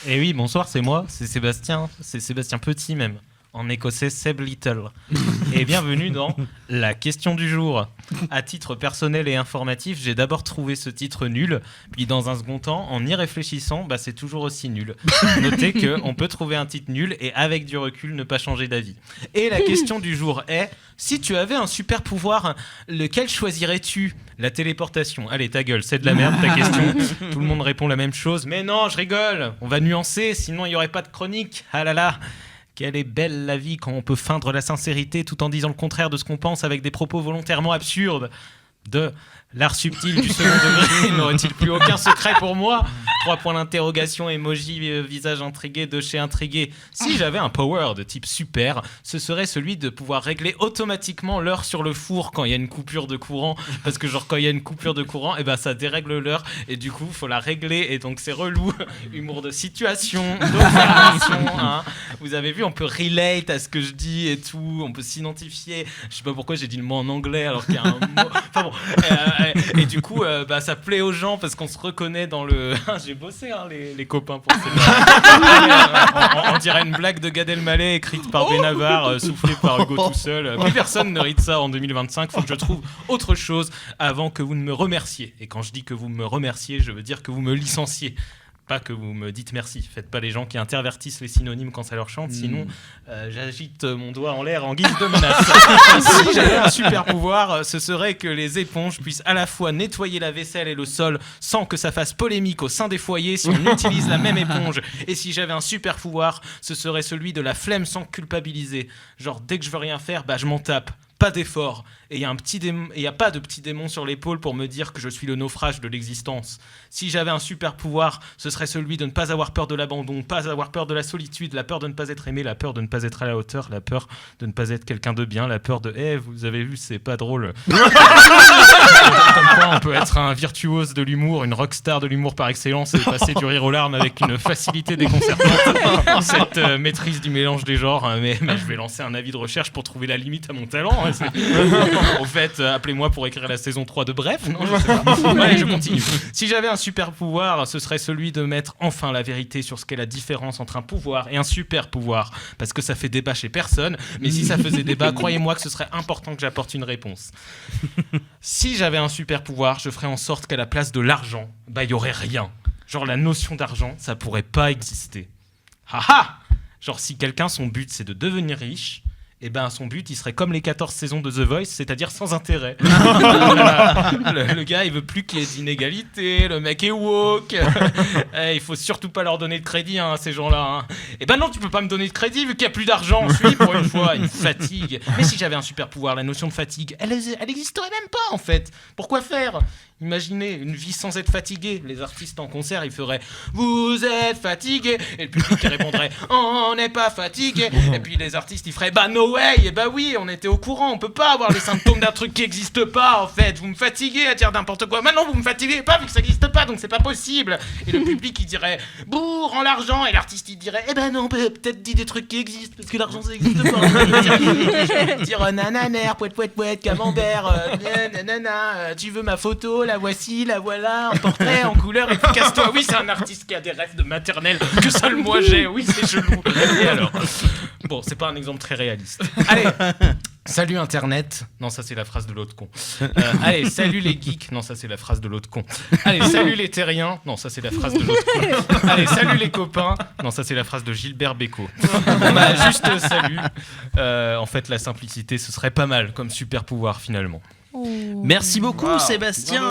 Et oui, bonsoir, c'est moi, c'est Sébastien Petit même, en écossais Seb Little. Et bienvenue dans la question du jour. À titre personnel et informatif, j'ai d'abord trouvé ce titre nul, puis dans un second temps, en y réfléchissant, c'est toujours aussi nul. Notez qu'on peut trouver un titre nul et avec du recul ne pas changer d'avis. Et la question du jour est, si tu avais un super pouvoir, lequel choisirais-tu ? La téléportation. Allez, ta gueule, c'est de la merde ta question. Tout le monde répond la même chose. Mais non, je rigole, on va nuancer, sinon il n'y aurait pas de chronique. Ah là là. Quelle est belle la vie quand on peut feindre la sincérité tout en disant le contraire de ce qu'on pense avec des propos volontairement absurdes. De l'art subtil du second degré n'aurait-il plus aucun secret pour moi ? 3 points d'interrogation, emoji, visage intrigué, de chez intrigué. Si j'avais un power de type super, ce serait celui de pouvoir régler automatiquement l'heure sur le four quand il y a une coupure de courant. Parce que quand il y a une coupure de courant, ça dérègle l'heure et du coup, il faut la régler et donc c'est relou. Humour de situation, d'observation. Hein. Vous avez vu, on peut relate à ce que je dis et tout, on peut s'identifier. Je sais pas pourquoi j'ai dit le mot en anglais alors qu'il y a un mot... Enfin bon... et du coup, ça plaît aux gens parce qu'on se reconnaît dans le... J'ai bossé, les copains, pour celle-là. On dirait une blague de Gad Elmaleh écrite par Benavar, soufflée par Hugo tout seul. Plus personne ne rit de ça en 2025. Faut que je trouve autre chose avant que vous ne me remerciez. Et quand je dis que vous me remerciez, je veux dire que vous me licenciez. Pas que vous me dites merci. Faites pas les gens qui intervertissent les synonymes quand ça leur chante, sinon j'agite mon doigt en l'air en guise de menace. Si j'avais un super pouvoir, ce serait que les éponges puissent à la fois nettoyer la vaisselle et le sol sans que ça fasse polémique au sein des foyers si on utilise la même éponge. Et si j'avais un super pouvoir, ce serait celui de la flemme sans culpabiliser. Genre dès que je veux rien faire, je m'en tape. Pas d'effort. Et il n'y a pas de petit démon sur l'épaule pour me dire que je suis le naufrage de l'existence. Si j'avais un super pouvoir, ce serait celui de ne pas avoir peur de l'abandon, pas avoir peur de la solitude, la peur de ne pas être aimé, la peur de ne pas être à la hauteur, la peur de ne pas être quelqu'un de bien, la peur de « vous avez vu, c'est pas drôle ». Comme quoi on peut être un virtuose de l'humour, une rockstar de l'humour par excellence et passer du rire aux larmes avec une facilité déconcertante. Cette maîtrise du mélange des genres, mais je vais lancer un avis de recherche pour trouver la limite à mon talent. Au fait, appelez-moi pour écrire la saison 3 de Bref. Non, je sais pas. Allez, je continue. Si j'avais un super pouvoir, ce serait celui de mettre enfin la vérité sur ce qu'est la différence entre un pouvoir et un super pouvoir. Parce que ça fait débat chez personne. Mais si ça faisait débat, croyez-moi que ce serait important que j'apporte une réponse. Si j'avais un super pouvoir, je ferais en sorte qu'à la place de l'argent, il y aurait rien. Genre la notion d'argent, ça pourrait pas exister. Haha! Genre si quelqu'un, son but, c'est de devenir riche... son but, il serait comme les 14 saisons de The Voice, c'est-à-dire sans intérêt. Le gars, il veut plus qu'il y ait d'inégalité, le mec est woke. Il faut surtout pas leur donner de crédit, ces gens-là. Non, tu peux pas me donner de crédit vu qu'il y a plus d'argent. Pour une fois, il me fatigue. Mais si j'avais un super pouvoir, la notion de fatigue, elle existerait même pas, en fait. Pourquoi faire ? Imaginez une vie sans être fatigué. Les artistes en concert, ils feraient « Vous êtes fatigué ?» Et le public qui répondrait « On n'est pas fatigué ?» Et puis les artistes, ils feraient « No way !» Et oui, on était au courant, on peut pas avoir les symptômes d'un truc qui existe pas, en fait. Vous me fatiguez à dire n'importe quoi. Maintenant, vous me fatiguez pas vu que ça existe pas, donc c'est pas possible. Et le public, il dirait « Bourre en l'argent !» Et l'artiste, il dirait « non, peut-être dit des trucs qui existent, parce que l'argent, ça existe pas. » Il dirait « Nananer, pouet, pouet, pouet, camembert, nanana, tu veux ma photo ? La voici, la voilà, en portrait, en couleur, et puis casse-toi. Oui, c'est un artiste qui a des rêves de maternelle que seul moi j'ai. Oui, c'est chelou. Et alors ? Bon, c'est pas un exemple très réaliste. Allez, salut Internet. Non, ça c'est la phrase de l'autre con. Allez, salut les geeks. Non, ça c'est la phrase de l'autre con. Allez, salut les terriens. Non, ça c'est la phrase de l'autre con. Allez, salut les copains. Non, ça c'est la phrase de Gilbert Bécaud. Juste salut. En fait, la simplicité, ce serait pas mal comme super pouvoir finalement. Merci beaucoup, Sébastien.